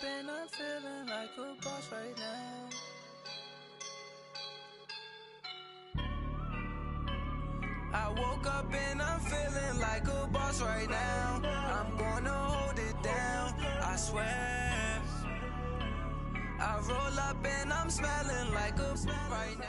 And I'm feeling like a boss right now. I woke up and I'm feeling like a boss right now. I'm gonna hold it down, I swear. I roll up and I'm smelling like a right now.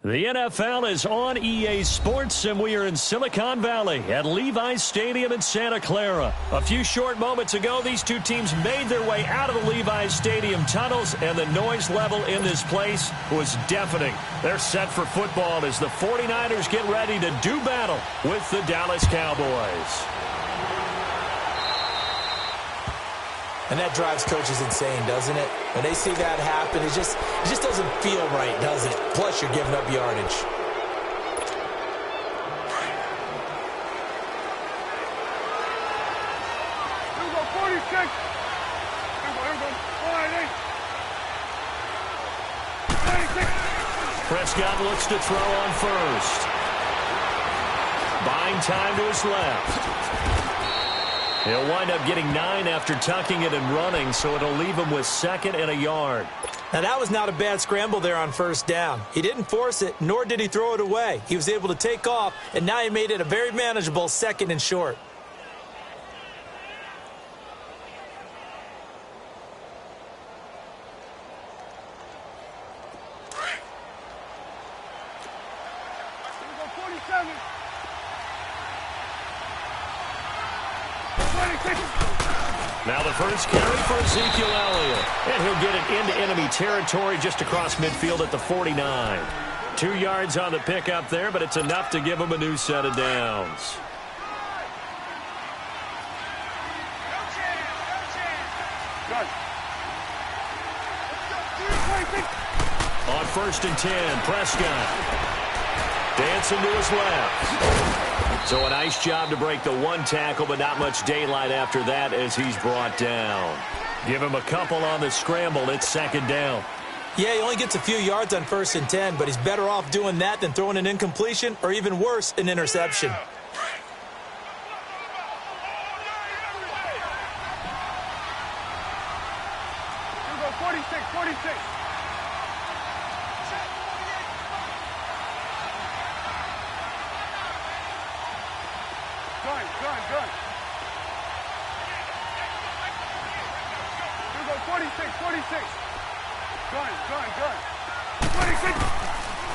The NFL is on EA Sports, and we are in Silicon Valley at Levi's Stadium in Santa Clara. A few short moments ago, these two teams made their way out of the Levi's Stadium tunnels, and the noise level in this place was deafening. They're set for football as the 49ers get ready to do battle with the Dallas Cowboys. And that drives coaches insane, doesn't it? When they see that happen, it just doesn't feel right, does it? Plus, you're giving up yardage. Here we go, 46. Here we go. 46. Prescott looks to throw on first. Buying time to his left. He'll wind up getting 9 after tucking it and running, so it'll leave him with 2nd and a yard. Now, that was not a bad scramble there on first down. He didn't force it, nor did he throw it away. He was able to take off, and now he made it a very manageable 2nd and short. Here we go, 47. 26. Now the first carry for Ezekiel Elliott. And he'll get it into enemy territory just across midfield at the 49. 2 yards on the pickup there, but it's enough to give him a new set of downs. Good. On 1st and 10, Prescott. Dancing to his left. So a nice job to break the 1 tackle, but not much daylight after that as he's brought down. Give him a couple on the scramble. It's 2nd down. Yeah, he only gets a few yards on 1st and 10, but he's better off doing that than throwing an incompletion or even worse, an interception. Here we go, 46, 46. Good. Here we go, 46, 46. Good. 26.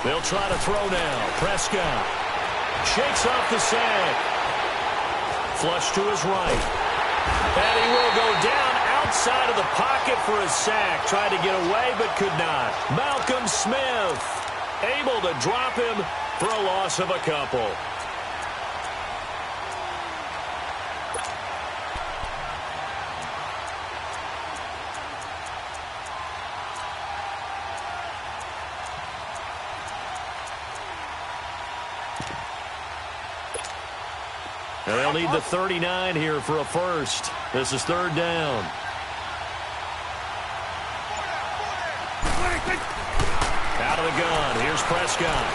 They'll try to throw now. Prescott shakes off the sack. Flush to his right. And he will go down outside of the pocket for a sack. Tried to get away but could not. Malcolm Smith able to drop him for a loss of a couple. And they'll need the 39 here for a first. This is 3rd down. Out of the gun. Here's Prescott.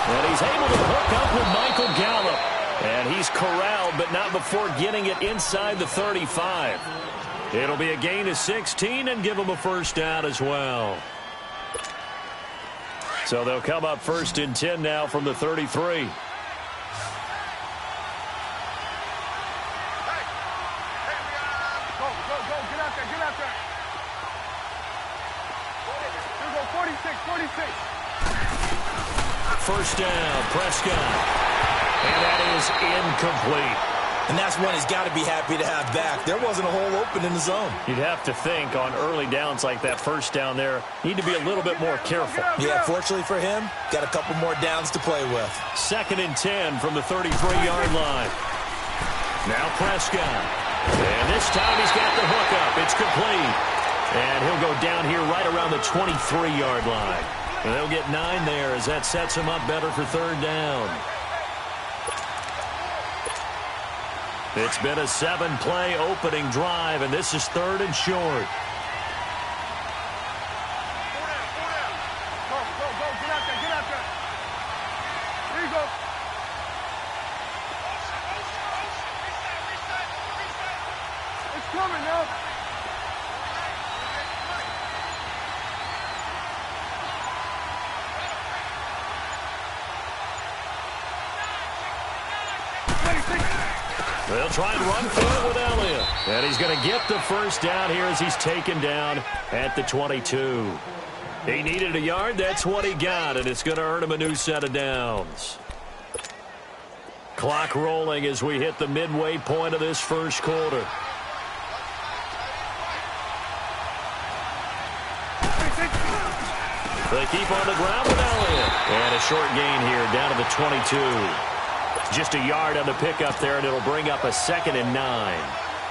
And he's able to hook up with Michael Gallup. And he's corralled, but not before getting it inside the 35. It'll be a gain of 16 and give him a first down as well. So they'll come up 1st and 10 now from the 33. First down, Prescott. And that is incomplete. And that's one he's got to be happy to have back. There wasn't a hole open in the zone. You'd have to think on early downs like that first down there, need to be a little bit more careful. Yeah, fortunately for him, got a couple more downs to play with. 2nd and 10 from the 33-yard line. Now Prescott. And this time he's got the hookup. It's complete. And he'll go down here right around the 23-yard line. And they'll get 9 there as that sets him up better for 3rd down. It's been a 7-play opening drive, and this is 3rd and short. Go. Get out there. Here you go. It's coming now. They'll try and run for it with Elliott. And he's going to get the first down here as he's taken down at the 22. He needed a yard. That's what he got, and it's going to earn him a new set of downs. Clock rolling as we hit the midway point of this first quarter. They keep on the ground with Elliott. And a short gain here down to the 22. Just a yard on the pickup there, and it'll bring up a 2nd and 9.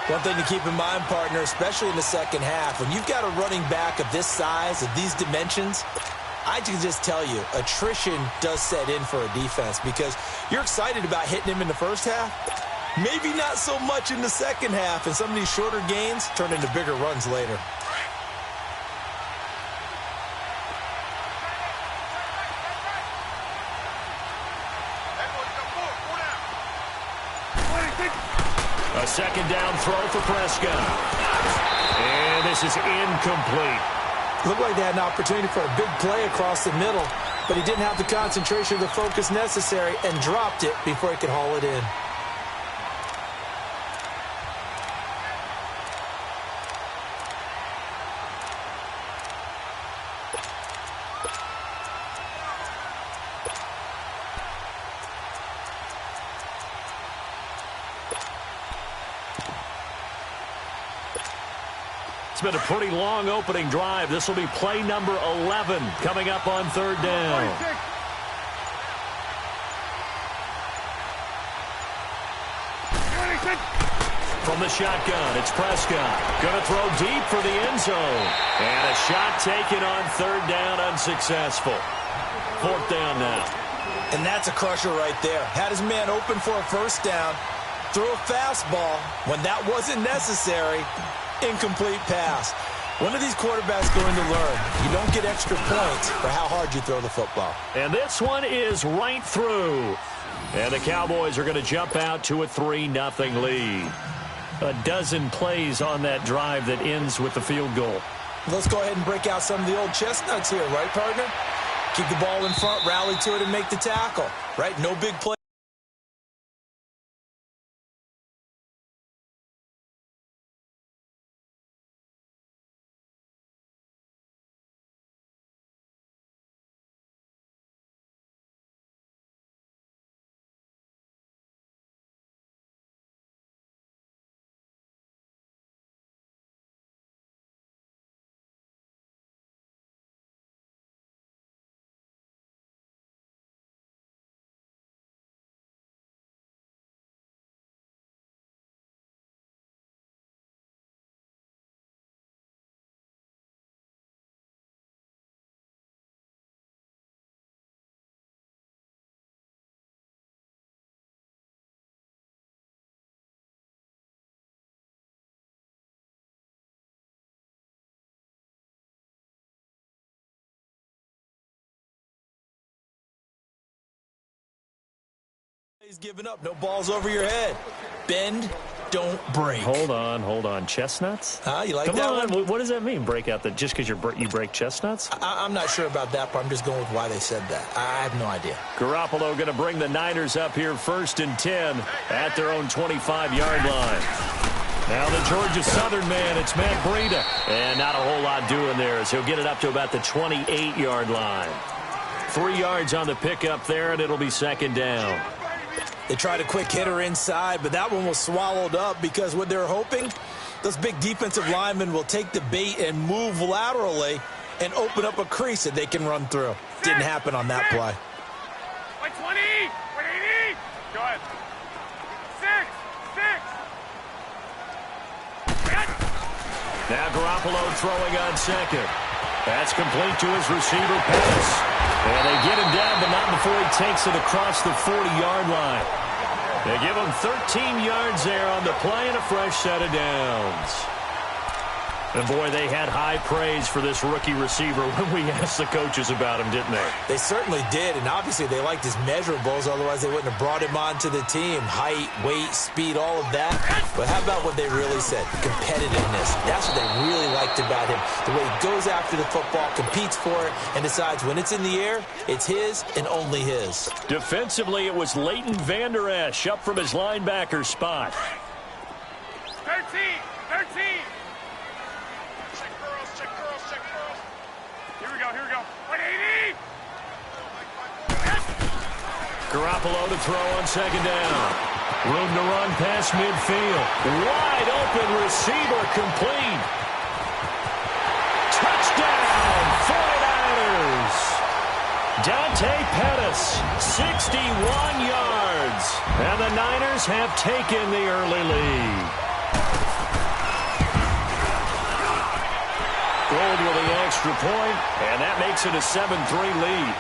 One thing to keep in mind, partner, especially in the second half, when you've got a running back of this size, of these dimensions, I can just tell you, attrition does set in for a defense because you're excited about hitting him in the first half. Maybe not so much in the second half, and some of these shorter gains turn into bigger runs later. A 2nd down throw for Prescott. And this is incomplete. Looked like they had an opportunity for a big play across the middle, but he didn't have the concentration or the focus necessary and dropped it before he could haul it in. It's been a pretty long opening drive. This will be play number 11 coming up on 3rd down. From the shotgun, it's Prescott. Going to throw deep for the end zone. And a shot taken on 3rd down, unsuccessful. 4th down now. And that's a crusher right there. Had his man open for a first down. Threw a fastball when that wasn't necessary. Incomplete pass. When are these quarterbacks going to learn? You don't get extra points for how hard you throw the football. And this one is right through. And the Cowboys are going to jump out to a 3-0 lead. A dozen plays on that drive that ends with the field goal. Let's go ahead and break out some of the old chestnuts here, right, partner? Keep the ball in front, rally to it, and make the tackle, right? No big play. He's giving up. No balls over your head. Bend, don't break. Hold on. Chestnuts? You like Come that on. one? What does that mean, break out? Just because you break chestnuts? I'm not sure about that, but I'm just going with why they said that. I have no idea. Garoppolo going to bring the Niners up here 1st and 10 at their own 25-yard line. Now the Georgia Southern man, it's Matt Breida. And not a whole lot doing there as he'll get it up to about the 28-yard line. 3 yards on the pickup there, and it'll be 2nd down. They tried a quick hitter inside, but that one was swallowed up because what they're hoping, those big defensive linemen will take the bait and move laterally and open up a crease that they can run through. Didn't happen on that play. 120, 180. Go ahead. 6. Now Garoppolo throwing on 2nd. That's complete to his receiver pass. And they get him down, but not before he takes it across the 40-yard line. They give him 13 yards there on the play and a fresh set of downs. And, boy, they had high praise for this rookie receiver when we asked the coaches about him, didn't they? They certainly did, and obviously they liked his measurables. Otherwise, they wouldn't have brought him onto the team. Height, weight, speed, all of that. But how about what they really said? Competitiveness. That's what they really like liked about him. The way he goes after the football, competes for it, and decides when it's in the air, it's his and only his. Defensively, it was Leighton Vander Esch up from his linebacker spot. 13. Check girls. Here we go. 180. Garoppolo to throw on second down. Room to run past midfield. Wide open receiver complete. Touchdown, 49ers. Dante Pettis, 61 yards. And the Niners have taken the early lead. Gold with the extra point, and that makes it a 7-3 lead.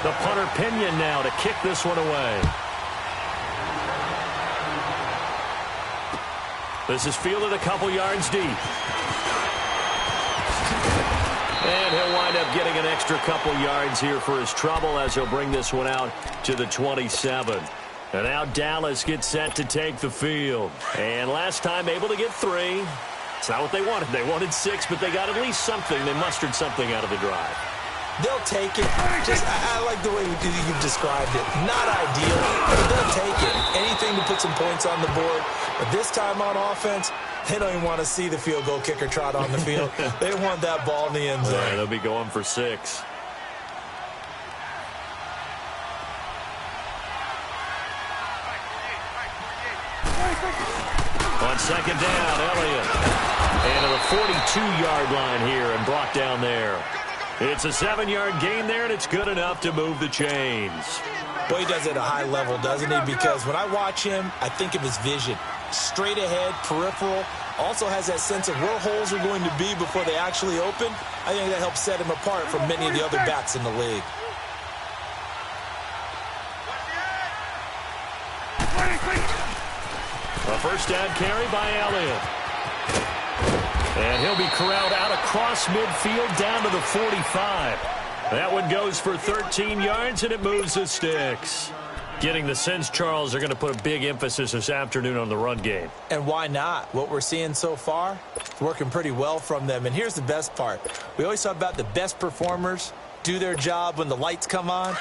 The punter Pinion now to kick this one away. This is fielded a couple yards deep. And he'll wind up getting an extra couple yards here for his trouble as he'll bring this one out to the 27. And now Dallas gets set to take the field. And last time able to get 3. It's not what they wanted. They wanted 6, but they got at least something. They mustered something out of the drive. They'll take it. I like the way you've described it. Not ideal, but they'll take it. Anything to put some points on the board. But this time on offense, they don't even want to see the field goal kicker trot on the field. They want that ball in the end zone. Yeah, they'll be going for 6. On second down, Elliott. And to the 42-yard line here and brought down there. It's a 7-yard gain there, and it's good enough to move the chains. Boy, he does it at a high level, doesn't he? Because when I watch him, I think of his vision. Straight ahead, peripheral. Also has that sense of where holes are going to be before they actually open. I think that helps set him apart from many of the other backs in the league. A first down carry by Elliott. And he'll be corralled out across midfield down to the 45. That one goes for 13 yards, and it moves the sticks. Getting the sense, Charles, they're going to put a big emphasis this afternoon on the run game. And why not? What we're seeing so far, it's working pretty well from them. And here's the best part. We always talk about the best performers do their job when the lights come on.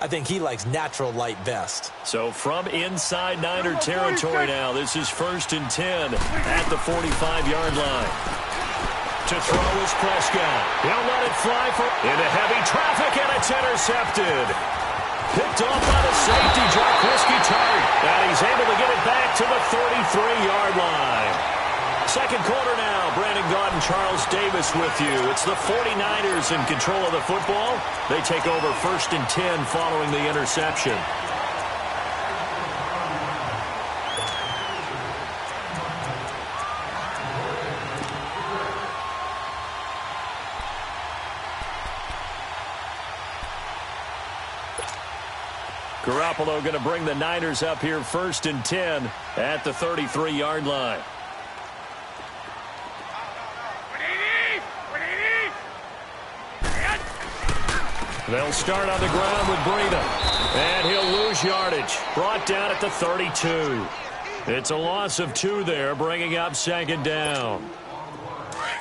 I think he likes natural light best. So from inside Niner territory now, this is 1st and 10 at the 45-yard line. To throw is Prescott. He'll let it fly into heavy traffic, and it's intercepted. Picked off by the safety, Jarquiski Tart. And he's able to get it back to the 33-yard line. Second quarter now. Brandon Gaudin, Charles Davis with you. It's the 49ers in control of the football. They take over 1st and 10 following the interception. Garoppolo going to bring the Niners up here 1st and 10 at the 33-yard line. They'll start on the ground with Breida. And he'll lose yardage. Brought down at the 32. It's a loss of 2 there, bringing up 2nd down.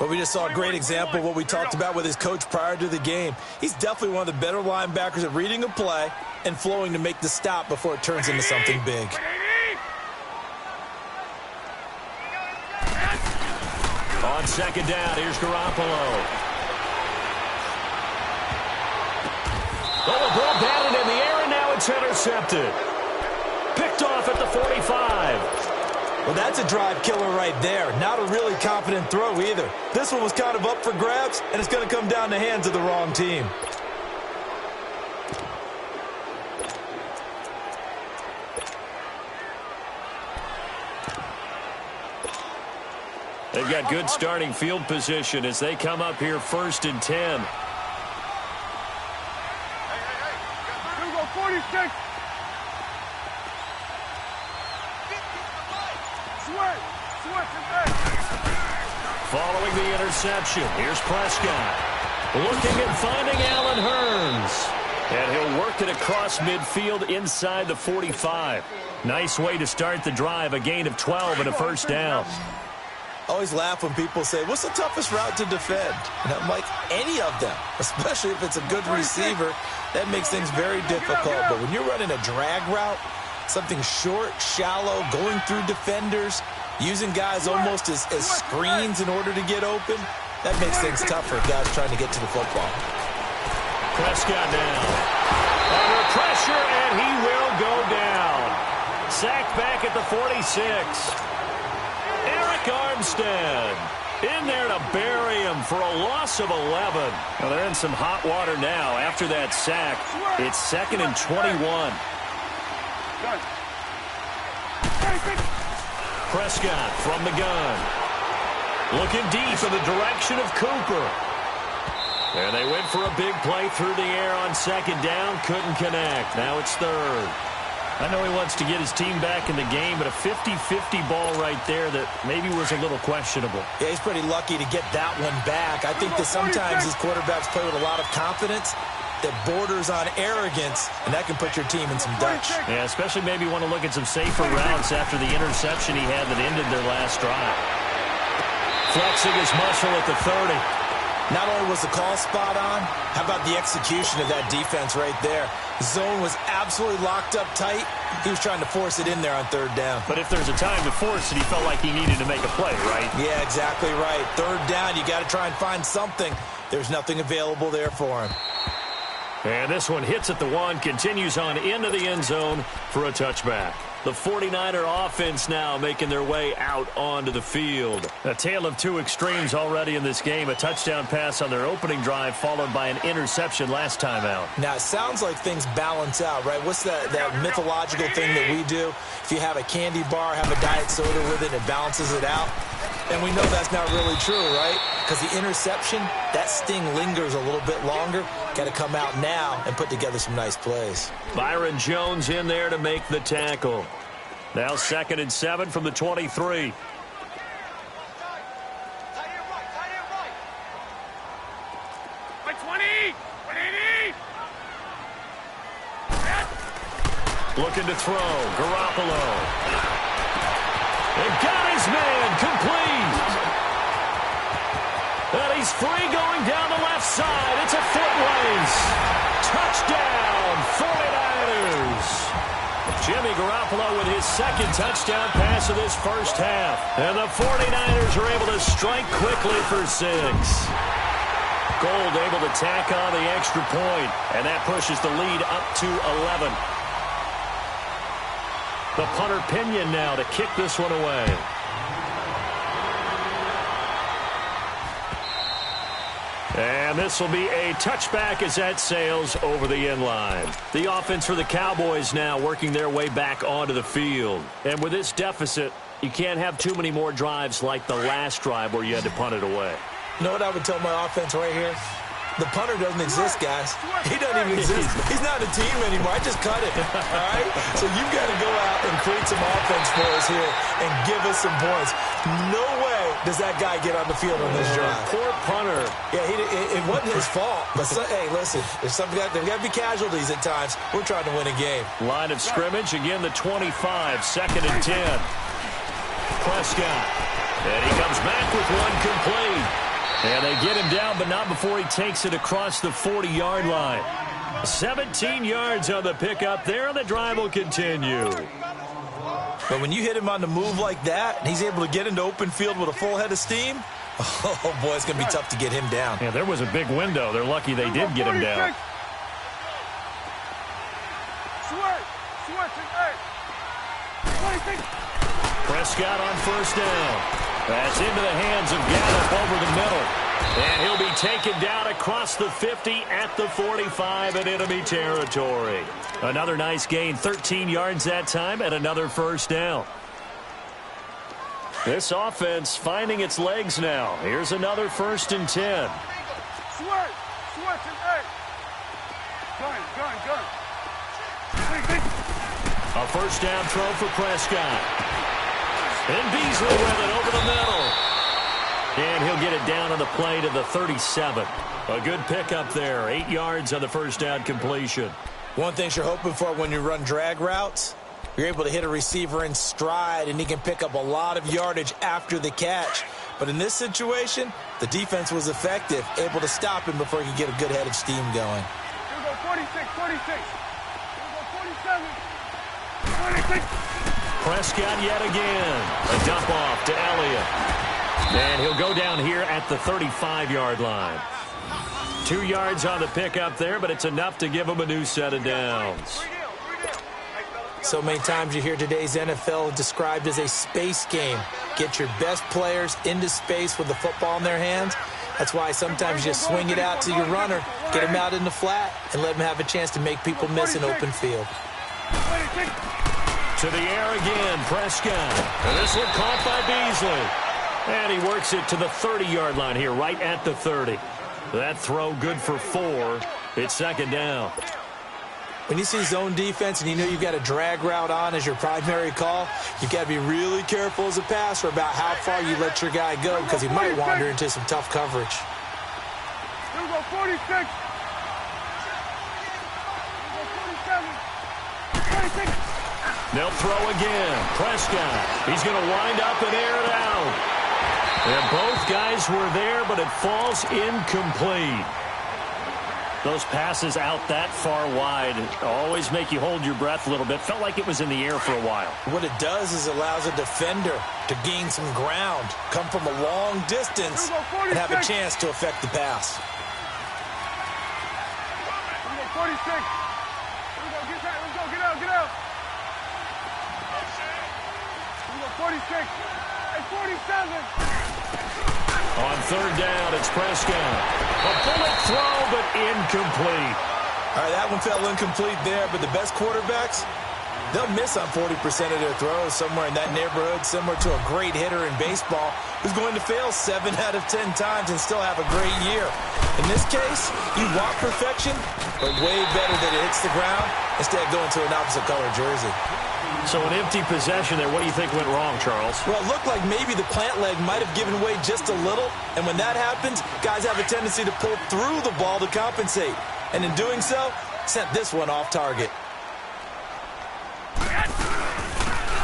Well, we just saw a great example of what we talked about with his coach prior to the game. He's definitely one of the better linebackers at reading a play and flowing to make the stop before it turns into something big. On 2nd down, here's Garoppolo. Oh, the ball batted in the air, and now it's intercepted. Picked off at the 45. Well, that's a drive killer right there. Not a really confident throw either. This one was kind of up for grabs, and it's going to come down the hands of the wrong team. They've got good starting field position as they come up here 1st and 10. 46. Following the interception, here's Prescott. Looking and finding Allen Hurns. And he'll work it across midfield inside the 45. Nice way to start the drive, a gain of 12 and a first down. Always laugh when people say, what's the toughest route to defend? And I'm like, any of them, especially if it's a good receiver. That makes things very difficult. But when you're running a drag route, something short, shallow, going through defenders, using guys almost as screens in order to get open, that makes things tougher for guys trying to get to the football. Prescott now. Under pressure, and he will go down. Sacked back at the 46. Eric Armstead in there to bury him for a loss of 11. Well, they're in some hot water now. After that sack, it's 2nd and 21. Prescott from the gun. Looking deep in the direction of Cooper. And they went for a big play through the air on 2nd down. Couldn't connect. Now it's 3rd. I know he wants to get his team back in the game, but a 50-50 ball right there that maybe was a little questionable. Yeah, he's pretty lucky to get that one back. I think that sometimes his quarterbacks play with a lot of confidence that borders on arrogance, and that can put your team in some Dutch. Yeah, especially maybe want to look at some safer routes after the interception he had that ended their last drive. Flexing his muscle at the 30. Not only was the call spot on, how about the execution of that defense right there? The zone was absolutely locked up tight. He was trying to force it in there on 3rd down. But if there's a time to force it, he felt like he needed to make a play, right? Yeah, exactly right. 3rd down, you got to try and find something. There's nothing available there for him. And this one hits at the 1, continues on into the end zone for a touchback. The 49er offense now making their way out onto the field. A tale of two extremes already in this game. A touchdown pass on their opening drive followed by an interception last time out. Now, it sounds like things balance out, right? What's that mythological thing that we do? If you have a candy bar, have a diet soda with it, it balances it out. And we know that's not really true, right? Because the interception, that sting lingers a little bit longer. Got to come out now and put together some nice plays. Byron Jones in there to make the tackle. Now 2nd and 7 from the 23. Looking to throw. Garoppolo. And got his man complete. And he's free going down the left side. It's a foot race. Touchdown, 49ers. Jimmy Garoppolo with his 2nd touchdown pass of this first half. And the 49ers are able to strike quickly for 6. Gold able to tack on the extra point. And that pushes the lead up to 11. The punter Pinion now to kick this one away. And this will be a touchback as that sails over the end line. The offense for the Cowboys now working their way back onto the field. And with this deficit, you can't have too many more drives like the last drive where you had to punt it away. You know what I would tell my offense right here? The punter doesn't exist, guys. He doesn't even exist. He's not a team anymore. I just cut it, all right? So you've got to go out and create some offense for us here and give us some points. No way does that guy get on the field on this drive. Poor punter. Yeah, it wasn't his fault. But, hey, listen, there's got to be casualties at times. We're trying to win a game. Line of scrimmage, again, the 25, 2nd and 10. Prescott. And he comes back with one complete. And they get him down, but not before he takes it across the 40-yard line. 17 yards on the pickup there, and the drive will continue. But when you hit him on the move like that, and he's able to get into open field with a full head of steam, oh, boy, it's going to be tough to get him down. Yeah, there was a big window. They're lucky they did get him down. Prescott on 1st down. That's into the hands of Gallup over the middle. And he'll be taken down across the 50 at the 45 in enemy territory. Another nice gain, 13 yards that time, and another 1st down. This offense finding its legs now. Here's another 1st and 10. A 1st down throw for Prescott. And Beasley with it over the middle. And he'll get it down on the play to the 37. A good pickup there. 8 yards on the first down completion. One thing you're hoping for when you run drag routes, you're able to hit a receiver in stride, and he can pick up a lot of yardage after the catch. But in this situation, the defense was effective, able to stop him before he could get a good head of steam going. Here we go, 46, 46. Here we go, 47. 26. Prescott yet again. A dump off to Elliott. And he'll go down here at the 35-yard line. 2 yards on the pickup there, but it's enough to give him a new set of downs. So many times you hear today's NFL described as a space game. Get your best players into space with the football in their hands. That's why sometimes you just swing it out to your runner, get him out in the flat, and let him have a chance to make people miss an open field. To the air again, Prescott. And this one caught by Beasley. And he works it to the 30-yard line here, right at the 30. That throw good for 4. It's second down. When you see zone defense and you know you've got a drag route on as your primary call, you've got to be really careful as a passer about how far you let your guy go because he might wander into some tough coverage. Here we go, 46. Here we go, 47. 26. They'll throw again. Prescott. He's going to wind up and air it out. And both guys were there, but it falls incomplete. Those passes out that far wide always make you hold your breath a little bit. Felt like it was in the air for a while. What it does is allows a defender to gain some ground, come from a long distance, and have a chance to affect the pass. Here we go, 46. Here we go, get out, let's go, get out, get out. Here we go, 46. Hey, 47. On third down, it's Prescott. A bullet throw, but incomplete. All right, that one fell incomplete there, but the best quarterbacks, they'll miss on 40% of their throws, somewhere in that neighborhood, similar to a great hitter in baseball who's going to fail 7 out of 10 times and still have a great year. In this case, you want perfection, but way better that it hits the ground instead of going to an opposite color jersey. So an empty possession there. What do you think went wrong, Charles? Well, it looked like maybe the plant leg might have given way just a little, and when that happens, guys have a tendency to pull through the ball to compensate. And in doing so, sent this one off target.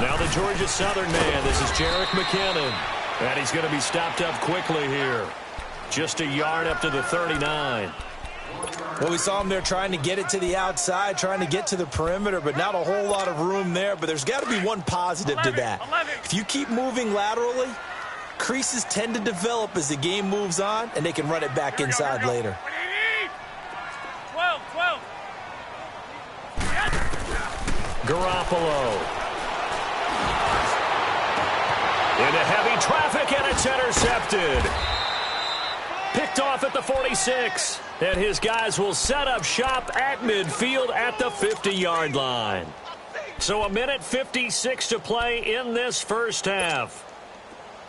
Now the Georgia Southern man. This is Jerick McKinnon. And he's going to be stopped up quickly here. Just a yard up to the 39. Well, we saw him there trying to get it to the outside, trying to get to the perimeter, but not a whole lot of room there. But there's got to be one positive to that. If you keep moving laterally, creases tend to develop as the game moves on, and they can run it back inside later. 12. Garoppolo. Into heavy traffic, and it's intercepted. Picked off at the 46. And his guys will set up shop at midfield at the 50-yard line. So a minute 56 to play in this first half.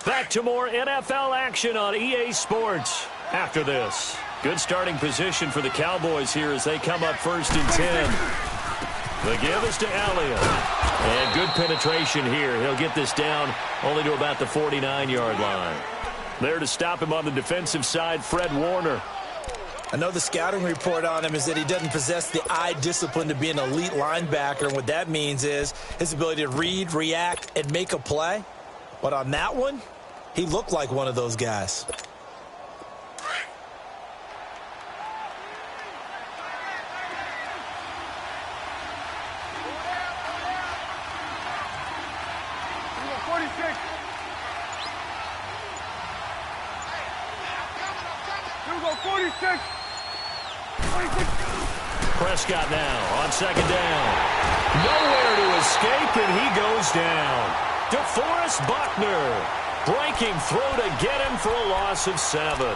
Back to more NFL action on EA Sports after this. Good starting position for the Cowboys here as they come up first and 10. The give is to Elliott. And good penetration here. He'll get this down only to about the 49-yard line. There to stop him on the defensive side, Fred Warner. I know the scouting report on him is that he doesn't possess the eye discipline to be an elite linebacker, and what that means is his ability to read, react, and make a play. But on that one, he looked like one of those guys. Here we go, 46. Here we go, 46. Prescott now on second down. Nowhere to escape, and he goes down. DeForest Buckner breaking through to get him for a loss of 7.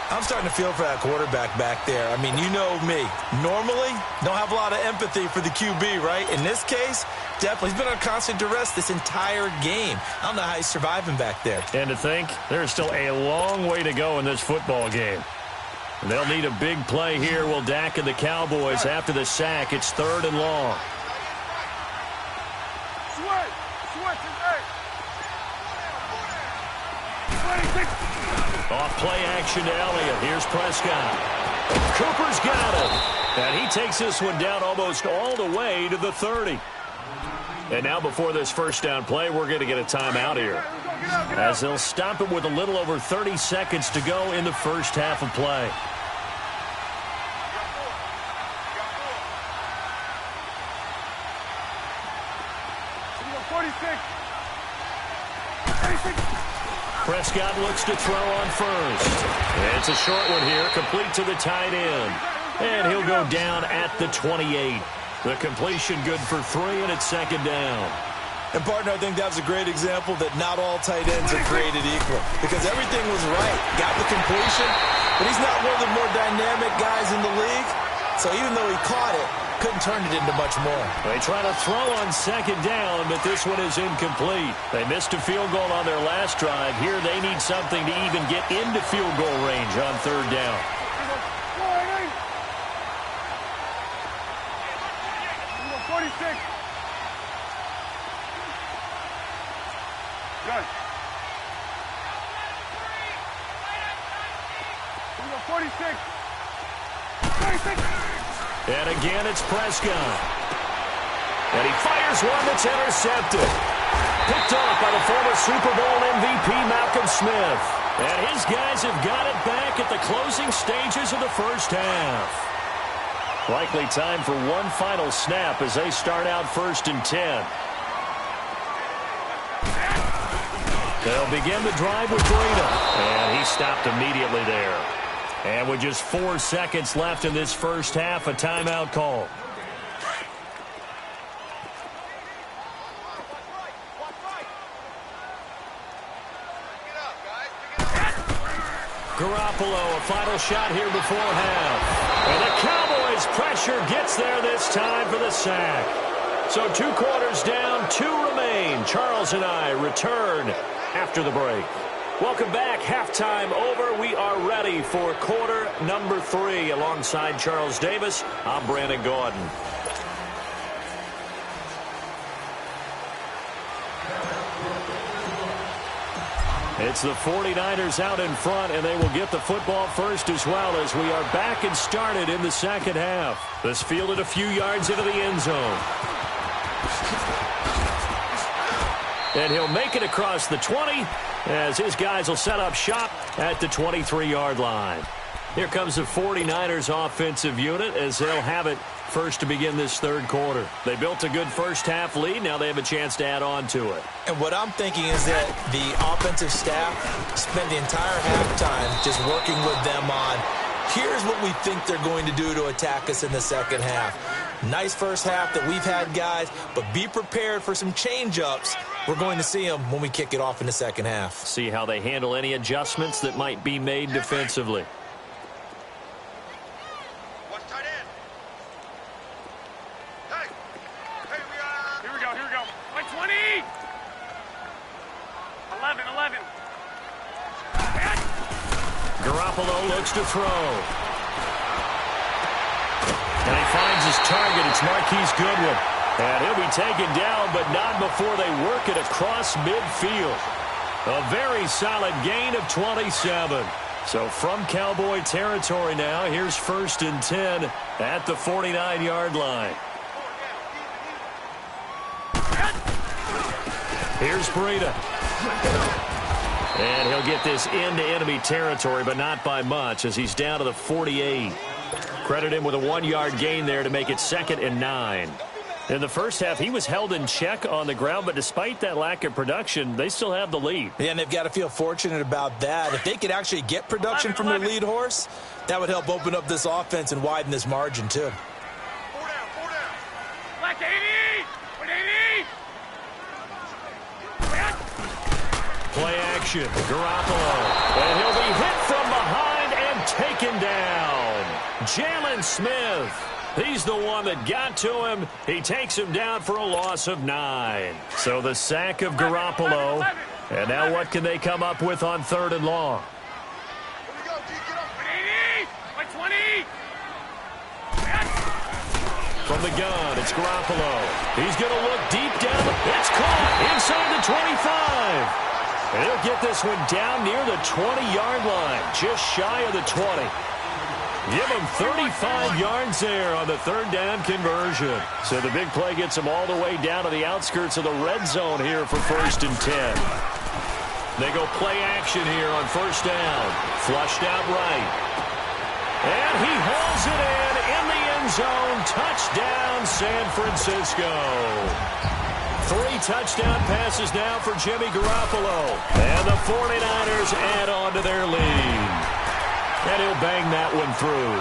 I'm starting to feel for that quarterback back there. I mean, you know me. Normally, don't have a lot of empathy for the QB, right? In this case, definitely. He's been on constant duress this entire game. I don't know how he's surviving back there. And to think, there's still a long way to go in this football game. They'll need a big play here. Will Dak and the Cowboys after the sack. It's 3rd and long. Switch is 8. 26. Off play action to Elliott. Here's Prescott. Cooper's got it. And he takes this one down almost all the way to the 30. And now before this first down play, we're going to get a timeout here, as they'll stop him with a little over 30 seconds to go in the first half of play. Prescott looks to throw on first. It's a short one here, complete to the tight end. And he'll go down at the 28. The completion good for 3, and it's second down. And, partner, I think that was a great example that not all tight ends are created equal, because everything was right. Got the completion, but he's not one of the more dynamic guys in the league. So even though he caught it, couldn't turn it into much more. They try to throw on second down, but this one is incomplete. They missed a field goal on their last drive. Here they need something to even get into field goal range on third down. And again, it's Prescott. And he fires one that's intercepted. Picked off by the former Super Bowl MVP, Malcolm Smith. And his guys have got it back at the closing stages of the first half. Likely time for one final snap as they start out 1st and 10. They'll begin the drive with Breida. And he stopped immediately there. And with just 4 seconds left in this first half, a timeout call. Garoppolo, a final shot here before half. And the Cowboys' pressure gets there this time for the sack. So 2 quarters down, 2 remain. Charles and I return after the break. Welcome back. Halftime over. We are ready for quarter number 3. Alongside Charles Davis, I'm Brandon Gordon. It's the 49ers out in front, and they will get the football first as well, as we are back and started in the second half. This fielded a few yards into the end zone. And he'll make it across the 20, as his guys will set up shop at the 23-yard line. Here comes the 49ers offensive unit, as they'll have it first to begin this third quarter. They built a good first half lead. Now they have a chance to add on to it. And what I'm thinking is that the offensive staff spent the entire halftime just working with them on, here's what we think they're going to do to attack us in the second half. Nice first half that we've had, guys, but be prepared for some change-ups. We're going to see them when we kick it off in the second half. See how they handle any adjustments that might be made defensively. Watch tight end. Hey, here we go. Like 20. 11. Garoppolo looks to throw. And he finds his target. It's Marquise Goodwin. And he'll be taken down, but not before they work it across midfield. A very solid gain of 27. So from Cowboy territory now, here's 1st and 10 at the 49-yard line. Here's Breida. And he'll get this into enemy territory, but not by much, as he's down to the 48. Credit him with a 1-yard gain there to make it 2nd and 9. In the first half, he was held in check on the ground, but despite that lack of production, they still have the lead. Yeah, and they've got to feel fortunate about that. If they could actually get production from their lead horse, that would help open up this offense and widen this margin, too. 4 down. Black 80! 80! Play action. Garoppolo. And he'll be hit from behind and taken down. Jalen Smith. He's the one that got to him. He takes him down for a loss of 9. So the sack of Garoppolo. And now what can they come up with on 3rd and long? Here we go, G, get up. 80! Like 20! From the gun, it's Garoppolo. He's going to look deep down. It's caught inside the 25. And he'll get this one down near the 20-yard line, just shy of the 20. Give him 35 yards there on the third down conversion. So the big play gets him all the way down to the outskirts of the red zone here for 1st and 10. They go play action here on 1st down. Flushed out right. And he hauls it in the end zone. Touchdown, San Francisco. 3 touchdown passes now for Jimmy Garoppolo. And the 49ers add on to their lead. And he'll bang that one through.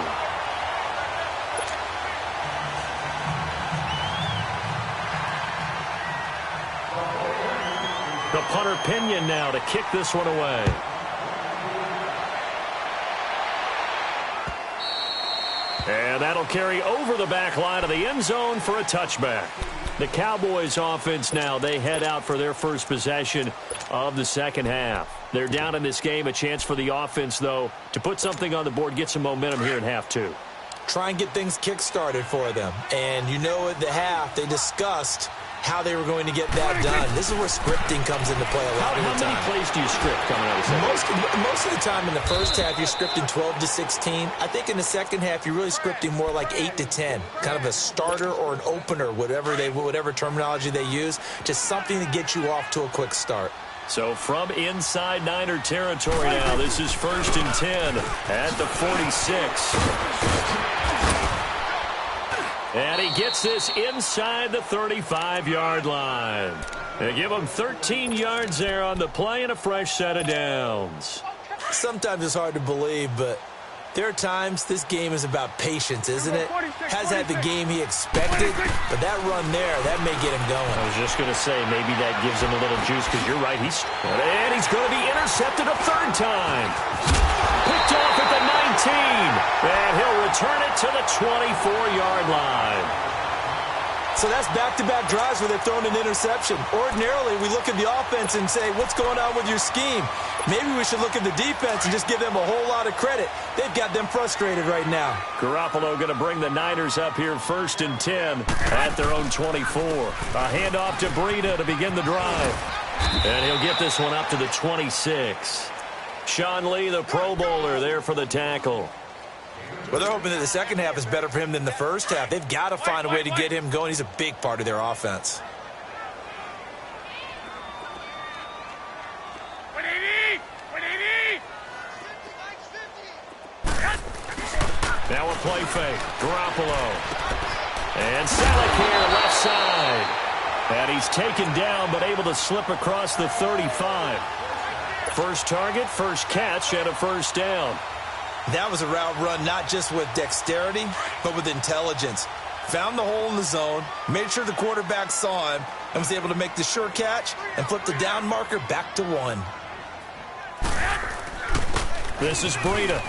The punter Pinion now to kick this one away. And that'll carry over the back line of the end zone for a touchback. The Cowboys offense now, they head out for their first possession of the second half. They're down in this game. A chance for the offense, though, to put something on the board, get some momentum here in half 2. Try and get things kick-started for them. And you know at the half, they discussed how they were going to get that done. This is where scripting comes into play a lot of the time. How many plays do you script coming out of the second half? Most of the time in the first half, you're scripting 12 to 16. I think in the second half, you're really scripting more like 8 to 10. Kind of a starter or an opener, whatever terminology they use. Just something to get you off to a quick start. So from inside Niner territory now, this is 1st and 10 at the 46. And he gets this inside the 35-yard line. They give him 13 yards there on the play and a fresh set of downs. Sometimes it's hard to believe, but there are times this game is about patience, isn't it? Has had the game he expected, but that run there, that may get him going. I was just going to say, maybe that gives him a little juice, because you're right. He's going to be intercepted a 3rd time. Picked off at the 19, and he'll return it to the 24-yard line. So that's back-to-back drives where they've thrown an interception. Ordinarily, we look at the offense and say, what's going on with your scheme? Maybe we should look at the defense and just give them a whole lot of credit. They've got them frustrated right now. Garoppolo going to bring the Niners up here 1st and 10 at their own 24. A handoff to Breida to begin the drive. And he'll get this one up to the 26. Sean Lee, the Pro Bowler, there for the tackle. Well, they're hoping that the second half is better for him than the first half. They've got to find a way to get him going. He's a big part of their offense. What do you need? What do you need? Now a play fake. Garoppolo. And Salek here, left side. And he's taken down, but able to slip across the 35. First target, first catch, and a 1st down. That was a route run not just with dexterity, but with intelligence. Found the hole in the zone, made sure the quarterback saw him, and was able to make the sure catch and flip the down marker back to 1. This is Breida.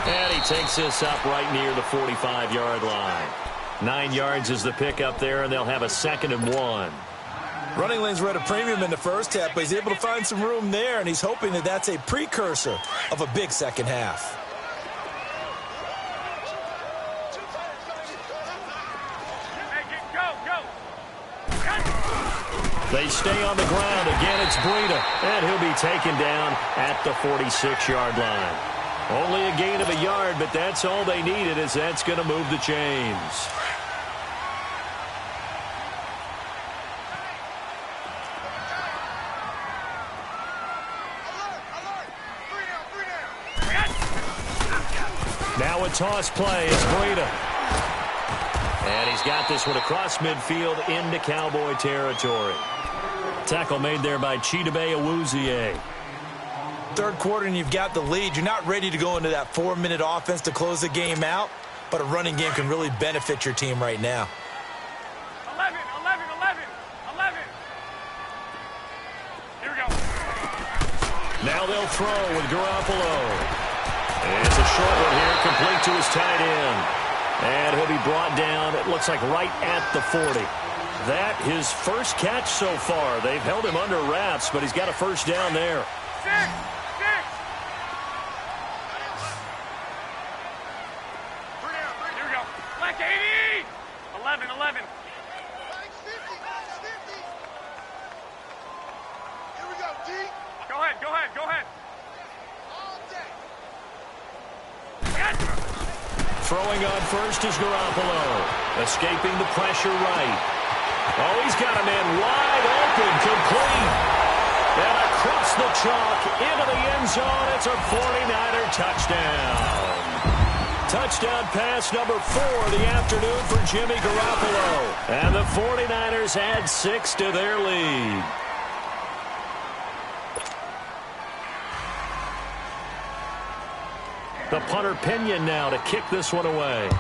And he takes this up right near the 45-yard line. 9 yards is the pickup there, and they'll have a 2nd and 1. Running lanes were at a premium in the first half, but he's able to find some room there, and he's hoping that that's a precursor of a big second half. They stay on the ground. Again, it's Breida, and he'll be taken down at the 46-yard line. Only a gain of a yard, but that's all they needed, as that's going to move the chains. Now a toss play. It's Breida. And he's got this one across midfield into Cowboy territory. Tackle made there by Chidobe Awuzie. Third quarter and you've got the lead. You're not ready to go into that 4-minute offense to close the game out, but a running game can really benefit your team right now. 11. Here we go. Now they'll throw with Garoppolo. And it's a short one here, complete to his tight end. And he'll be brought down, it looks like right at the 40. That his first catch so far. They've held him under wraps, but he's got a 1st down there. 6. Here we go. Black 80. 11. Here we go, D. ahead. Throwing on first is Garoppolo. Escaping the pressure right. Oh, he's got a man wide open, complete. And across the chalk, into the end zone. It's a 49er touchdown. Touchdown pass number 4 of the afternoon for Jimmy Garoppolo. And the 49ers add 6 to their lead. The punter Pinion now to kick this one away.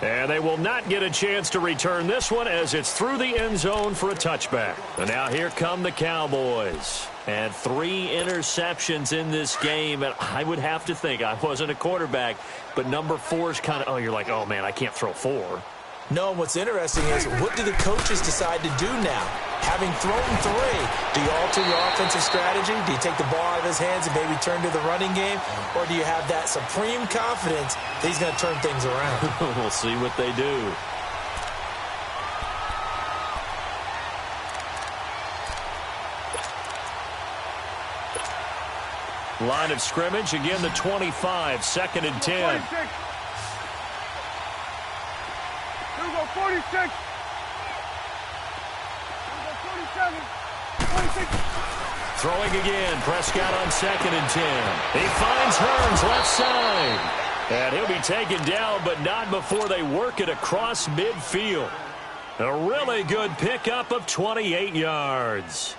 And they will not get a chance to return this one as it's through the end zone for a touchback. And now here come the Cowboys. And 3 interceptions in this game. And I would have to think, I wasn't a quarterback, but number 4 is kind of, you're like, oh, man, I can't throw 4. No, what's interesting is what do the coaches decide to do now? Having thrown 3, do you alter your offensive strategy? Do you take the ball out of his hands and maybe turn to the running game? Or do you have that supreme confidence that he's going to turn things around? We'll see what they do. Line of scrimmage, again the 25, 2nd and 10. 46. 47. 26. Throwing again, Prescott on 2nd and 10. He finds Hearns left side. And he'll be taken down, but not before they work it across midfield. A really good pickup of 28 yards.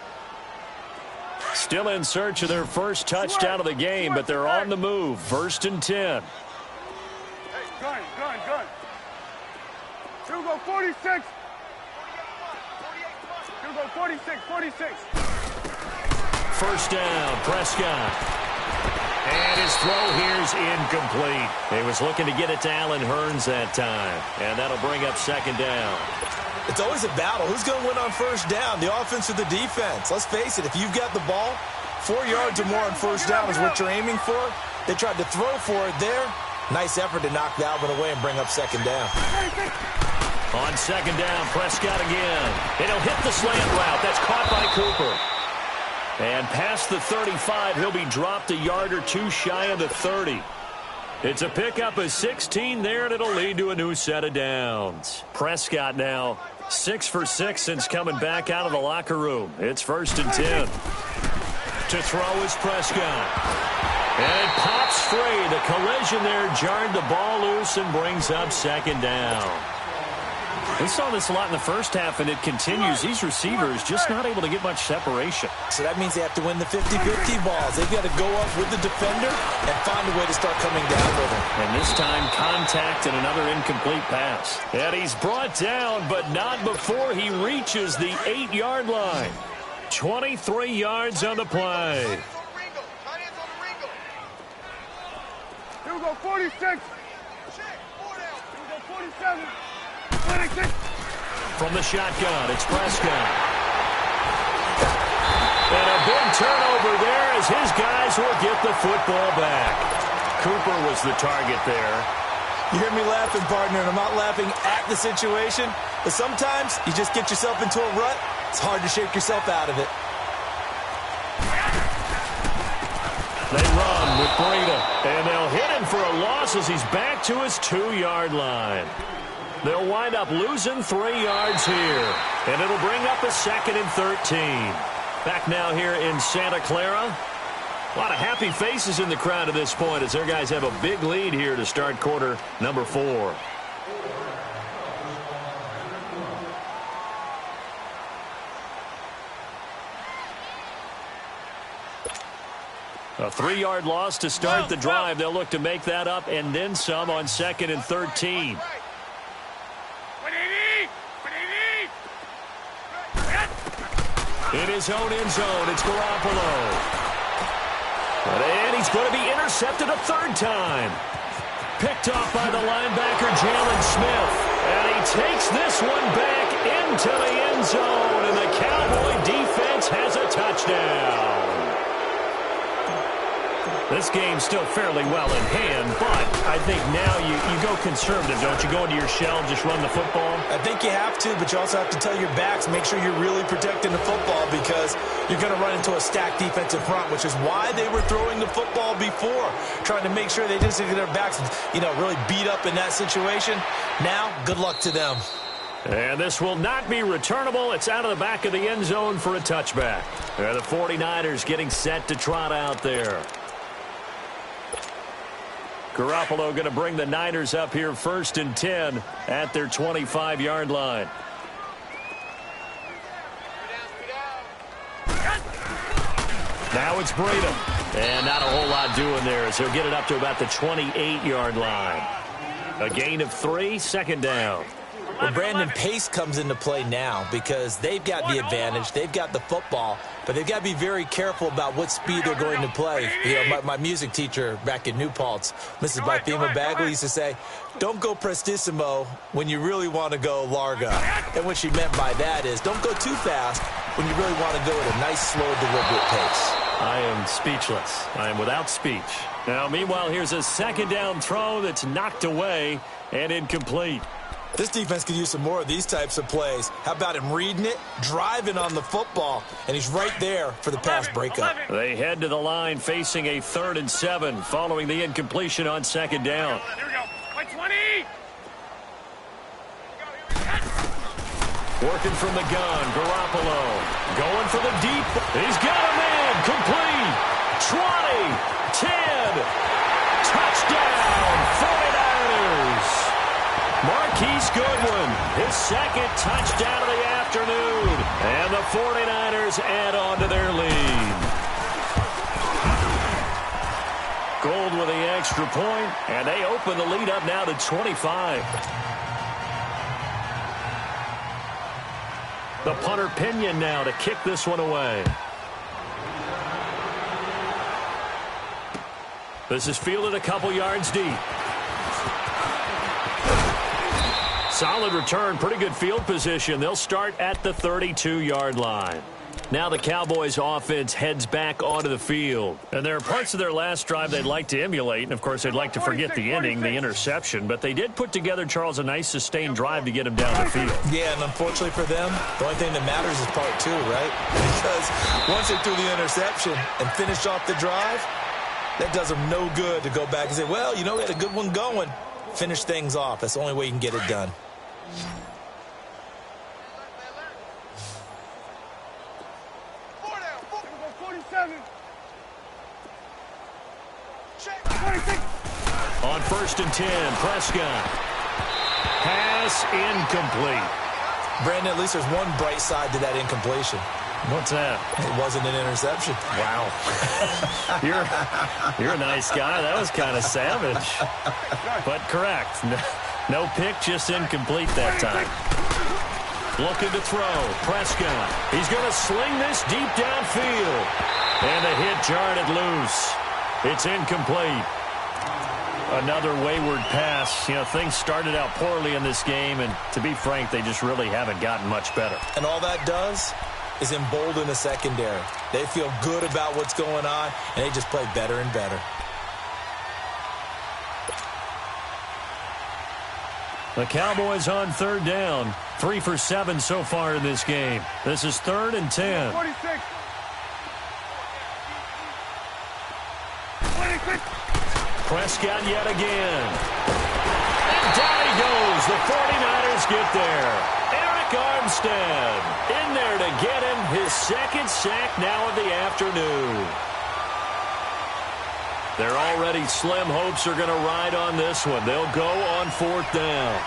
Still in search of their first touchdown of the game, but they're on the move. 1st and 10. Hey, gun. Field goal 46. Field goal 46. First down, Prescott. And his throw here's incomplete. He was looking to get it to Allen Hearns that time. And that'll bring up 2nd down. It's always a battle. Who's going to win on first down, the offense or the defense? Let's face it, if you've got the ball, 4 yards or more on first down is what you're aiming for. They tried to throw for it there. Nice effort to knock that one away and bring up 2nd down. On 2nd down, Prescott again. And he'll hit the slant route. That's caught by Cooper. And past the 35, he'll be dropped a yard or 2 shy of the 30. It's a pickup of 16 there, and it'll lead to a new set of downs. Prescott now 6 for 6 since coming back out of the locker room. It's 1st and 10. To throw is Prescott. And it pops free. The collision there jarred the ball loose and brings up 2nd down. We saw this a lot in the first half, and it continues. These receivers just not able to get much separation. So that means they have to win the 50-50 balls. They've got to go up with the defender and find a way to start coming down with him. And this time, contact and another incomplete pass. And he's brought down, but not before he reaches the 8-yard line. 23 yards on the play. Field goal 46. Field goal 47. 26. From the shotgun, it's Prescott. And a big turnover there as his guys will get the football back. Cooper was the target there. You hear me laughing, partner, and I'm not laughing at the situation, but sometimes you just get yourself into a rut. It's hard to shake yourself out of it. They run with Breida, and they'll hit him for a loss as he's back to his 2-yard line. They'll wind up losing 3 yards here, and it'll bring up a 2nd and 13. Back now here in Santa Clara. A lot of happy faces in the crowd at this point as their guys have a big lead here to start quarter number 4. A 3-yard loss to start the drive. They'll look to make that up and then some on 2nd and 13. In his own end zone, it's Garoppolo. And he's going to be intercepted a 3rd time. Picked off by the linebacker, Jalen Smith. And he takes this one back into the end zone. And the Cowboy defense has a touchdown. This game's still fairly well in hand, but I think now you go conservative, don't you? Go into your shell, just run the football? I think you have to, but you also have to tell your backs, make sure you're really protecting the football because you're going to run into a stacked defensive front, which is why they were throwing the football before, trying to make sure they didn't get their backs, really beat up in that situation. Now, good luck to them. And this will not be returnable. It's out of the back of the end zone for a touchback. The 49ers getting set to trot out there. Garoppolo going to bring the Niners up here 1st and 10 at their 25-yard line. Now it's Breida. And not a whole lot doing there as he'll get it up to about the 28-yard line. A gain of 3, 2nd down. Well, Brandon, pace comes into play now because they've got the advantage. They've got the football, but they've got to be very careful about what speed they're going to play. My music teacher back in New Paltz, Mrs. Bythema Bagley, used to say, don't go prestissimo when you really want to go larga. And what she meant by that is don't go too fast when you really want to go at a nice, slow, deliberate pace. I am speechless. I am without speech. Now, meanwhile, here's a 2nd down throw that's knocked away and incomplete. This defense could use some more of these types of plays. How about him reading it, driving on the football, and he's right there for the pass breakup. They head to the line facing a 3rd and 7 following the incompletion on 2nd down. Here we go. By 20. Working from the gun, Garoppolo going for the deep. He's got a man, complete. 20, 10, touchdown, 49ers. Marquise Goodwin, his 2nd touchdown of the afternoon. And the 49ers add on to their lead. Gold with the extra point, and they open the lead up now to 25. The punter Pinion now to kick this one away. This is fielded a couple yards deep. Solid return, pretty good field position. They'll start at the 32-yard line. Now the Cowboys offense heads back onto the field. And there are parts of their last drive they'd like to emulate. And, of course, they'd like to forget the ending, the interception. But they did put together, Charles, a nice sustained drive to get them down the field. Yeah, and unfortunately for them, the only thing that matters is part 2, right? Because once they threw the interception and finished off the drive, that does them no good to go back and say, well, we had a good one going. Finish things off. That's the only way you can get it done. On 1st and 10, Prescott. Pass incomplete. Brandon, at least there's one bright side to that incompletion. What's that? It wasn't an interception. Wow. You're a nice guy. That was kind of savage. But correct. No pick, just incomplete that time. Looking to throw. Prescott. He's going to sling this deep downfield. And the hit jarred it loose. It's incomplete. Another wayward pass. Things started out poorly in this game, and to be frank, they just really haven't gotten much better. And all that does is embolden the secondary. They feel good about what's going on, and they just play better and better. The Cowboys on 3rd down. 3 for 7 so far in this game. This is 3rd and 10. 46. Prescott yet again. And down he goes. The 49ers get there. Eric Armstead in there to get him his 2nd sack now of the afternoon. Their already slim hopes are going to ride on this one. They'll go on 4th down.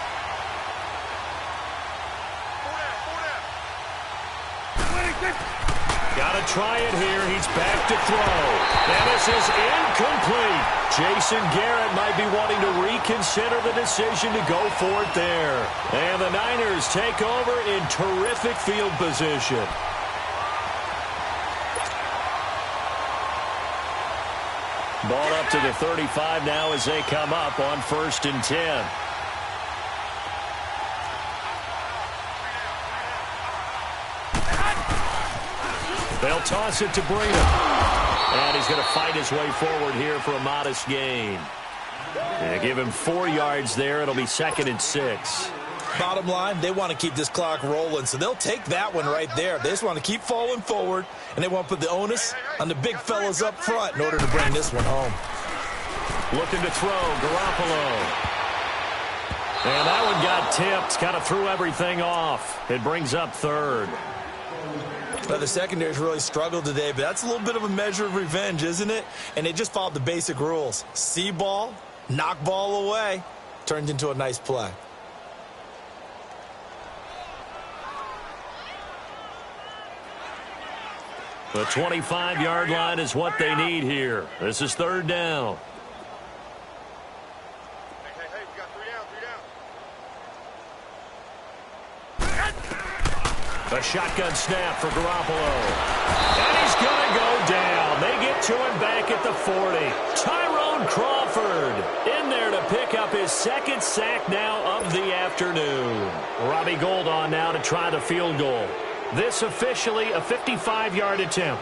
Got to try it here. He's back to throw. And this is incomplete. Jason Garrett might be wanting to reconsider the decision to go for it there. And the Niners take over in terrific field position. Ball up to the 35 now as they come up on 1st and 10. They'll toss it to Breida. And he's going to fight his way forward here for a modest gain. Yeah, give him 4 yards there. It'll be 2nd and 6. Bottom line, they want to keep this clock rolling, so they'll take that one right there. They just want to keep falling forward, and they want to put the onus on the big fellas up front in order to bring this one home. Looking to throw, Garoppolo. And that one got tipped, kind of threw everything off. It brings up 3rd. Well, the secondary's really struggled today, but that's a little bit of a measure of revenge, isn't it? And they just followed the basic rules. See ball, knock ball away, turned into a nice play. The 25-yard line is what they need here. This is 3rd down. Hey, we got 3 down, 3 down. A shotgun snap for Garoppolo. And he's going to go down. They get to him back at the 40. Tyrone Crawford in there to pick up his 2nd sack now of the afternoon. Robbie Gould on now to try the field goal. This officially a 55-yard attempt.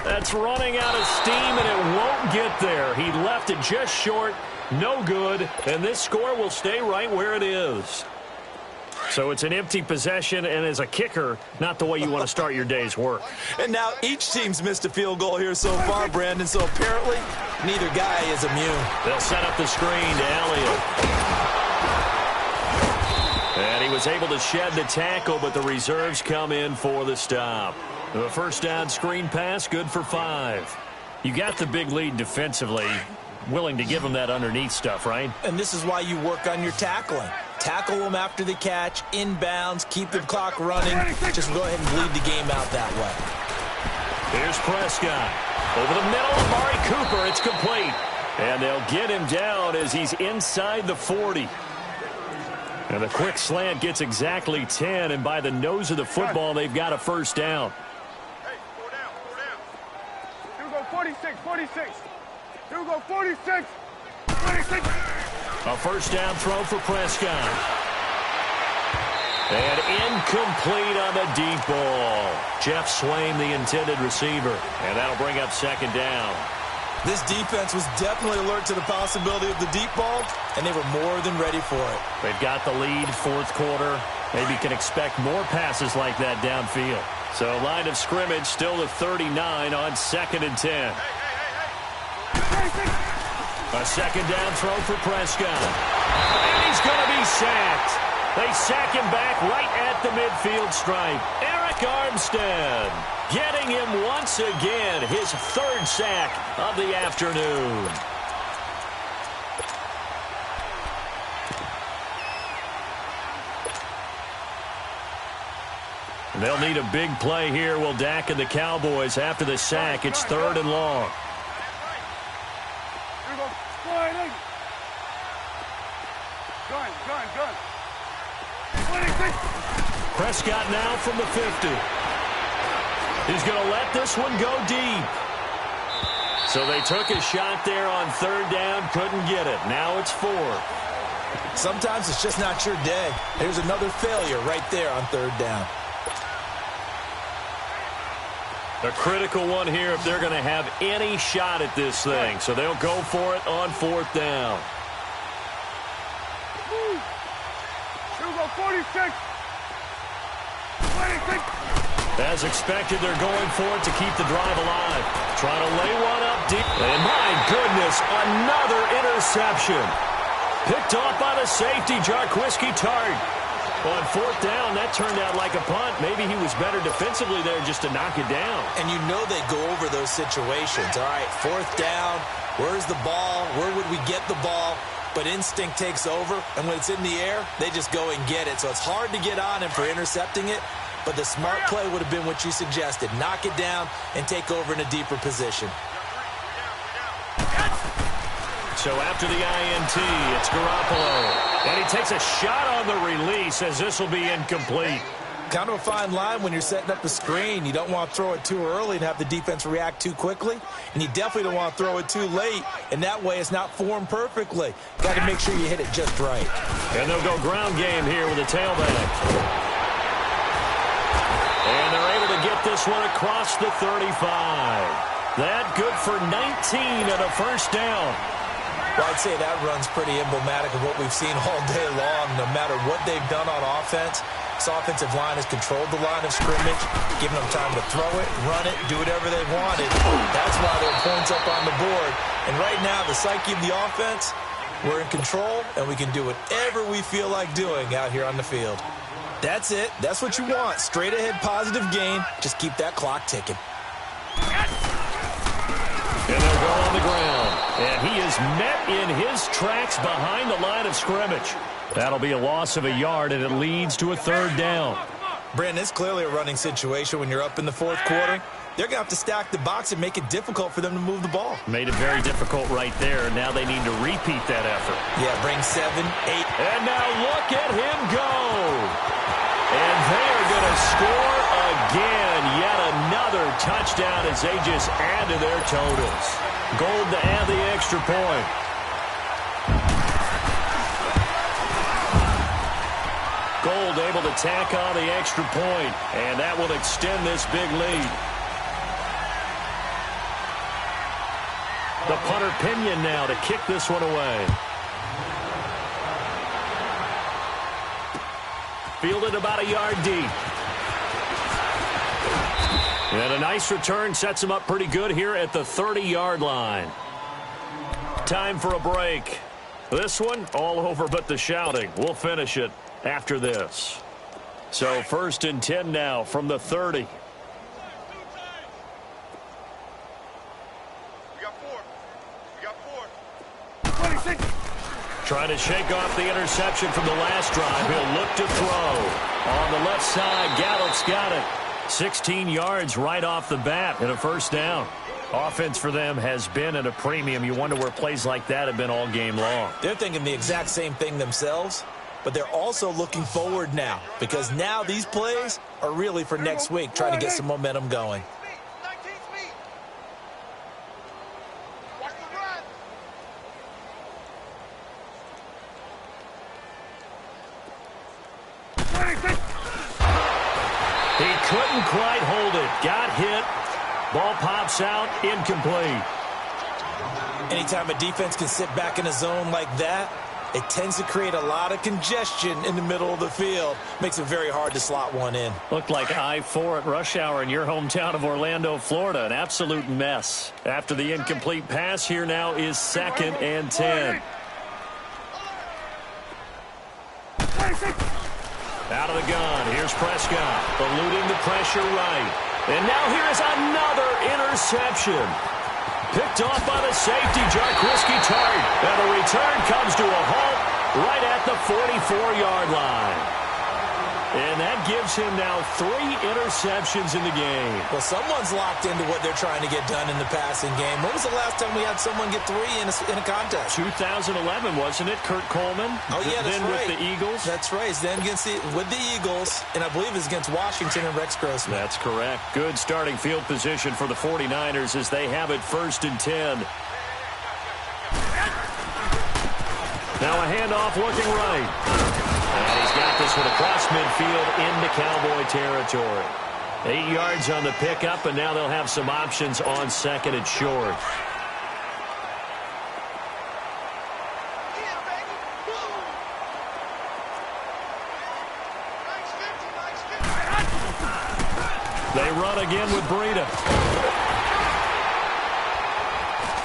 That's running out of steam, and it won't get there. He left it just short. No good, and this score will stay right where it is. So it's an empty possession, and as a kicker, not the way you want to start your day's work. And now each team's missed a field goal here so far, Brandon, so apparently neither guy is immune. They'll set up the screen to Elliott. And he was able to shed the tackle, but the reserves come in for the stop. The first down screen pass, good for 5. You got the big lead defensively. Willing to give them that underneath stuff, right? And this is why you work on your tackling. Tackle them after the catch, inbounds, keep the clock running. Just go ahead and bleed the game out that way. Here's Prescott. Over the middle, Amari Cooper. It's complete. And they'll get him down as he's inside the 40. And the quick slant gets exactly 10, and by the nose of the football, they've got a first down. Hey, 4 down, 4 down. You go 46, 46. You go 46, 46. A first down throw for Prescott. And incomplete on the deep ball. Jeff Swain, the intended receiver. And that'll bring up 2nd down. This defense was definitely alert to the possibility of the deep ball, and they were more than ready for it. They've got the lead, 4th quarter. Maybe can expect more passes like that downfield. So line of scrimmage still the 39 on 2nd and 10. A 2nd down throw for Prescott. And he's going to be sacked. They sack him back right at the midfield stripe. Eric Armstead getting him once again, his 3rd sack of the afternoon. They'll need a big play here, will Dak and the Cowboys after the sack. It's 3rd and long. Gun. Prescott now from the 50. He's going to let this one go deep. So they took a shot there on 3rd down, couldn't get it. Now it's 4. Sometimes it's just not your day. There's another failure right there on 3rd down. A critical one here if they're going to have any shot at this thing. So they'll go for it on 4th down. You go 46. 26. As expected, they're going for it to keep the drive alive. Trying to lay one up deep. And my goodness, another interception. Picked off by the safety, Jarquiski Tart. On 4th down, that turned out like a punt. Maybe he was better defensively there just to knock it down. And you know they go over those situations. All right, 4th down, where's the ball? Where would we get the ball? But instinct takes over, and when it's in the air, they just go and get it. So it's hard to get on him for intercepting it, but the smart play would have been what you suggested. Knock it down and take over in a deeper position. So after the INT, it's Garoppolo. And he takes a shot on the release as this will be incomplete. Kind of a fine line when you're setting up the screen. You don't want to throw it too early and have the defense react too quickly. And you definitely don't want to throw it too late. And that way it's not formed perfectly. Got to make sure you hit it just right. And they'll go ground game here with a tailback. And they're able to get this one across the 35. That good for 19 and a first down. Well, I'd say that run's pretty emblematic of what we've seen all day long. No matter what they've done on offense, this offensive line has controlled the line of scrimmage, giving them time to throw it, run it, do whatever they wanted. That's why they're points up on the board. And right now, the psyche of the offense, we're in control, and we can do whatever we feel like doing out here on the field. That's it. That's what you want. Straight ahead positive gain. Just keep that clock ticking. And they'll go on the ground. And he is met in his tracks behind the line of scrimmage. That'll be a loss of a yard, and it leads to a third down. Brandon, it's clearly a running situation when you're up in the fourth quarter. They're going to have to stack the box and make it difficult for them to move the ball. Made it very difficult right there. Now they need to repeat that effort. Yeah, bring 7, 8. And now look at him go. And they are going to score again. Yet another touchdown as they just add to their totals. Gold to add the extra point. Gold able to tack on the extra point, and that will extend this big lead. The punter Pinion now to kick this one away. Fielded about a yard deep. And a nice return sets him up pretty good here at the 30-yard line. Time for a break. This one all over but the shouting. We'll finish it after this. So 1st and 10 now from the 30. We got 4. We got 4. 26. Trying to shake off the interception from the last drive. He'll look to throw. On the left side, Gallup's got it. 16 yards right off the bat and a first down. Offense for them has been at a premium. You wonder where plays like that have been all game long. They're thinking the exact same thing themselves, but they're also looking forward now because now these plays are really for next week, trying to get some momentum going. He couldn't quite hold it. Got hit. Ball pops out. Incomplete. Anytime a defense can sit back in a zone like that, it tends to create a lot of congestion in the middle of the field. Makes it very hard to slot one in. Looked like I-4 at rush hour in your hometown of Orlando, Florida. An absolute mess. After the incomplete pass, here now is 2nd and 10. Out of the gun. Here's Prescott. Eluding the pressure right. And now here is another interception. Picked off by the safety, Jarquiski Tart. And the return comes to a halt right at the 44-yard line. And that gives him now 3 interceptions in the game. Well, someone's locked into what they're trying to get done in the passing game. When was the last time we had someone get 3 in a contest? 2011, wasn't it? Kurt Coleman. Oh, yeah, that's then right. with the Eagles. That's right. Then with the Eagles, and I believe it's against Washington and Rex Grossman. That's correct. Good starting field position for the 49ers as they have it 1st and 10. Now a handoff looking right. And he's got this one across midfield into Cowboy territory. 8 yards on the pickup, and now they'll have some options on 2nd and short. They run again with Breida.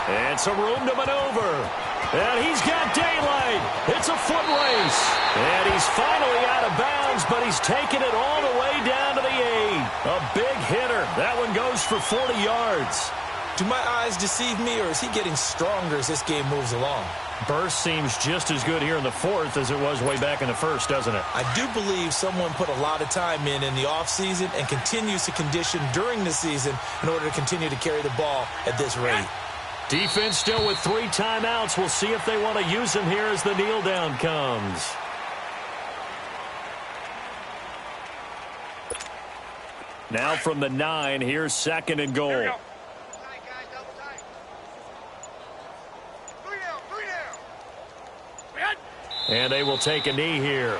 And some room to maneuver. And he's got daylight. It's a foot race. And he's finally out of bounds, but he's taken it all the way down to the 8. A big hitter. That one goes for 40 yards. Do my eyes deceive me, or is he getting stronger as this game moves along? Burst seems just as good here in the 4th as it was way back in the 1st, doesn't it? I do believe someone put a lot of time in the offseason and continues to condition during the season in order to continue to carry the ball at this rate. Defense still with 3 timeouts. We'll see if they want to use them here as the kneel down comes. Now from the 9, here's 2nd and goal. And they will take a knee here.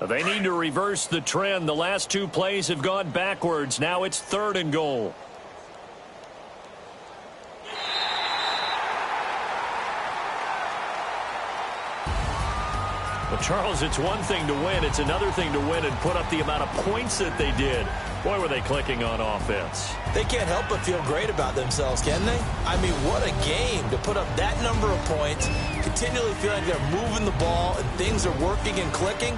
They need to reverse the trend. The last two plays have gone backwards. Now it's 3rd and goal. Well, Charles, it's one thing to win. It's another thing to win and put up the amount of points that they did. Boy, were they clicking on offense. They can't help but feel great about themselves, can they? I mean, what a game to put up that number of points, continually feeling they're moving the ball and things are working and clicking.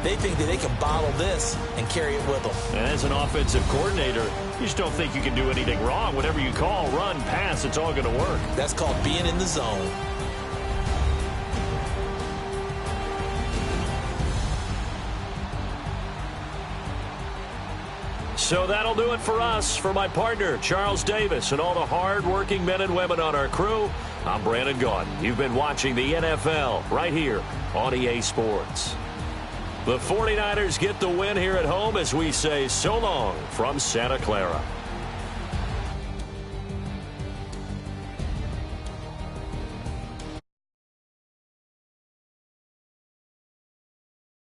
They think that they can bottle this and carry it with them. And as an offensive coordinator, you just don't think you can do anything wrong. Whatever you call, run, pass, it's all going to work. That's called being in the zone. So that'll do it for us. For my partner, Charles Davis, and all the hard-working men and women on our crew, I'm Brandon Gaudin. You've been watching the NFL right here on EA Sports. The 49ers get the win here at home as we say so long from Santa Clara.